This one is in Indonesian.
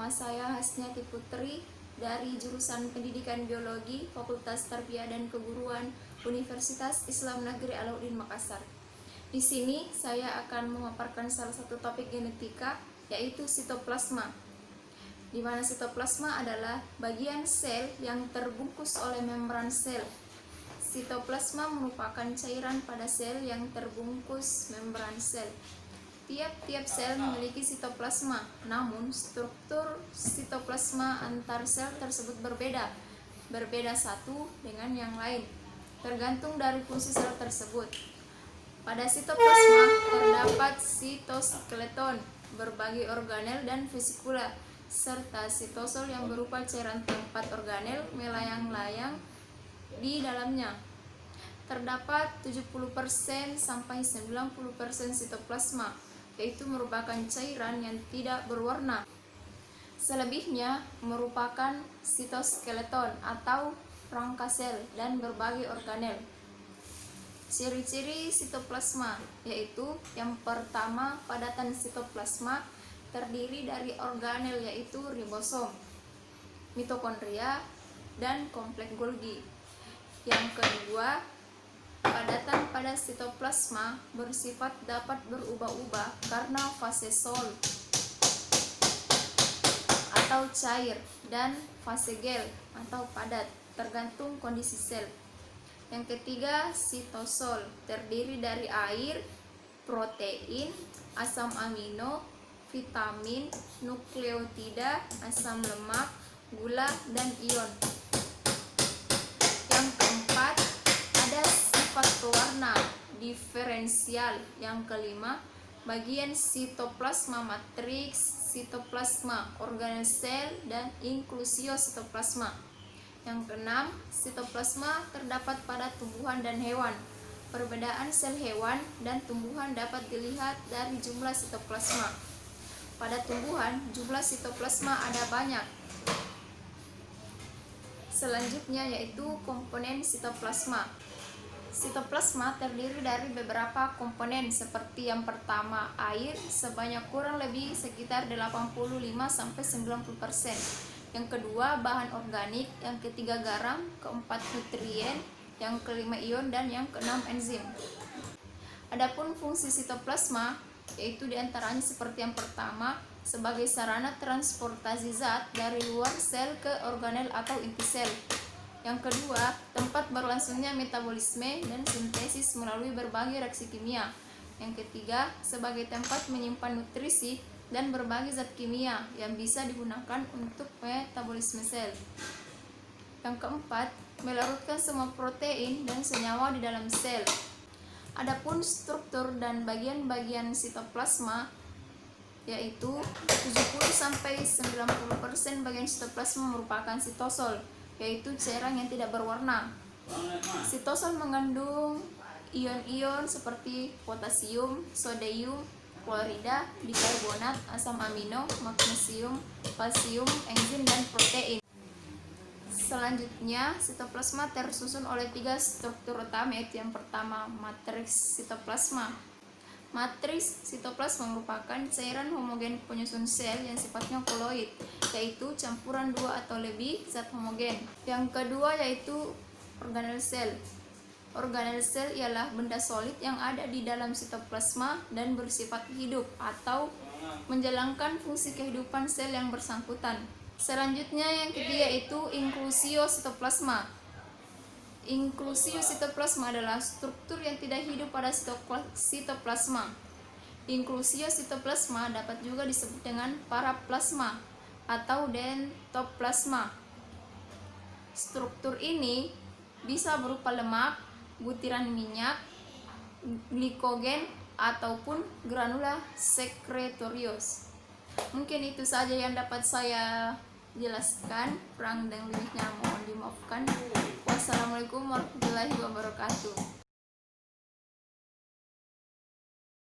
saya Hasniati Putri dari jurusan Pendidikan Biologi Fakultas Tarbiyah dan Keguruan Universitas Islam Negeri Alauddin Makassar. Di sini saya akan memaparkan salah satu topik genetika, yaitu sitoplasma. Di mana sitoplasma adalah bagian sel yang terbungkus oleh membran sel. Sitoplasma merupakan cairan pada sel yang terbungkus membran sel. Tiap-tiap sel memiliki sitoplasma, namun struktur sitoplasma antar sel tersebut berbeda satu dengan yang lain, tergantung dari fungsi sel tersebut. Pada sitoplasma terdapat sitoskeleton, berbagai organel dan vesikula, serta sitosol yang berupa cairan tempat organel melayang-layang di dalamnya. Terdapat 70% sampai 90% sitoplasma, yaitu merupakan cairan yang tidak berwarna. Selebihnya merupakan sitoskeleton atau rangka sel dan berbagai organel. Ciri-ciri sitoplasma yaitu yang pertama, padatan sitoplasma terdiri dari organel yaitu ribosom, mitokondria, dan kompleks Golgi. Yang kedua, padatan pada sitoplasma bersifat dapat berubah-ubah karena fase sol atau cair dan fase gel atau padat, tergantung kondisi sel. Yang ketiga, sitosol terdiri dari air, protein, asam amino, vitamin, nukleotida, asam lemak, gula, dan ion. Yang keempat, ada sifat pewarna diferensial. Yang kelima, bagian sitoplasma matriks, sitoplasma organel sel, dan inklusio sitoplasma. Yang keenam, sitoplasma terdapat pada tumbuhan dan hewan. Perbedaan sel hewan dan tumbuhan dapat dilihat dari jumlah sitoplasma. Pada tumbuhan, jumlah sitoplasma ada banyak. Selanjutnya yaitu komponen sitoplasma. Sitoplasma terdiri dari beberapa komponen seperti yang pertama, air sebanyak kurang lebih sekitar 85-90%. Yang kedua, bahan organik. Yang ketiga, garam. Keempat, nutrien. Yang kelima, ion. Dan yang keenam, enzim. Adapun fungsi sitoplasma yaitu diantaranya seperti yang pertama, sebagai sarana transportasi zat dari luar sel ke organel atau inti sel. Yang kedua, tempat berlangsungnya metabolisme dan sintesis melalui berbagai reaksi kimia. Yang ketiga, sebagai tempat menyimpan nutrisi dan berbagai zat kimia yang bisa digunakan untuk metabolisme sel. Yang keempat, melarutkan semua protein dan senyawa di dalam sel. Adapun struktur dan bagian-bagian sitoplasma yaitu 70-90% bagian sitoplasma merupakan sitosol, yaitu cairan yang tidak berwarna. Sitosol mengandung ion-ion seperti potasium, sodium, klorida, bikarbonat, asam amino, magnesium, kalsium, enzim, dan protein. Selanjutnya, sitoplasma tersusun oleh 3 struktur utama, yaitu yang pertama, matriks sitoplasma. Matriks sitoplasma merupakan cairan homogen penyusun sel yang sifatnya koloid, yaitu campuran 2 atau lebih zat homogen. Yang kedua yaitu organel sel. Organel sel ialah benda solid yang ada di dalam sitoplasma dan bersifat hidup atau menjalankan fungsi kehidupan sel yang bersangkutan. Selanjutnya yang ketiga itu inklusio sitoplasma. Inklusio sitoplasma adalah struktur yang tidak hidup pada sitoplasma. Inklusio sitoplasma dapat juga disebut dengan paraplasma atau dendroplasma. Struktur ini bisa berupa lemak, butiran minyak, glikogen, ataupun granula sekretorius. Mungkin itu saja yang dapat saya jelaskan, kurang dan lebihnya mohon dimaafkan. Wassalamualaikum warahmatullahi wabarakatuh.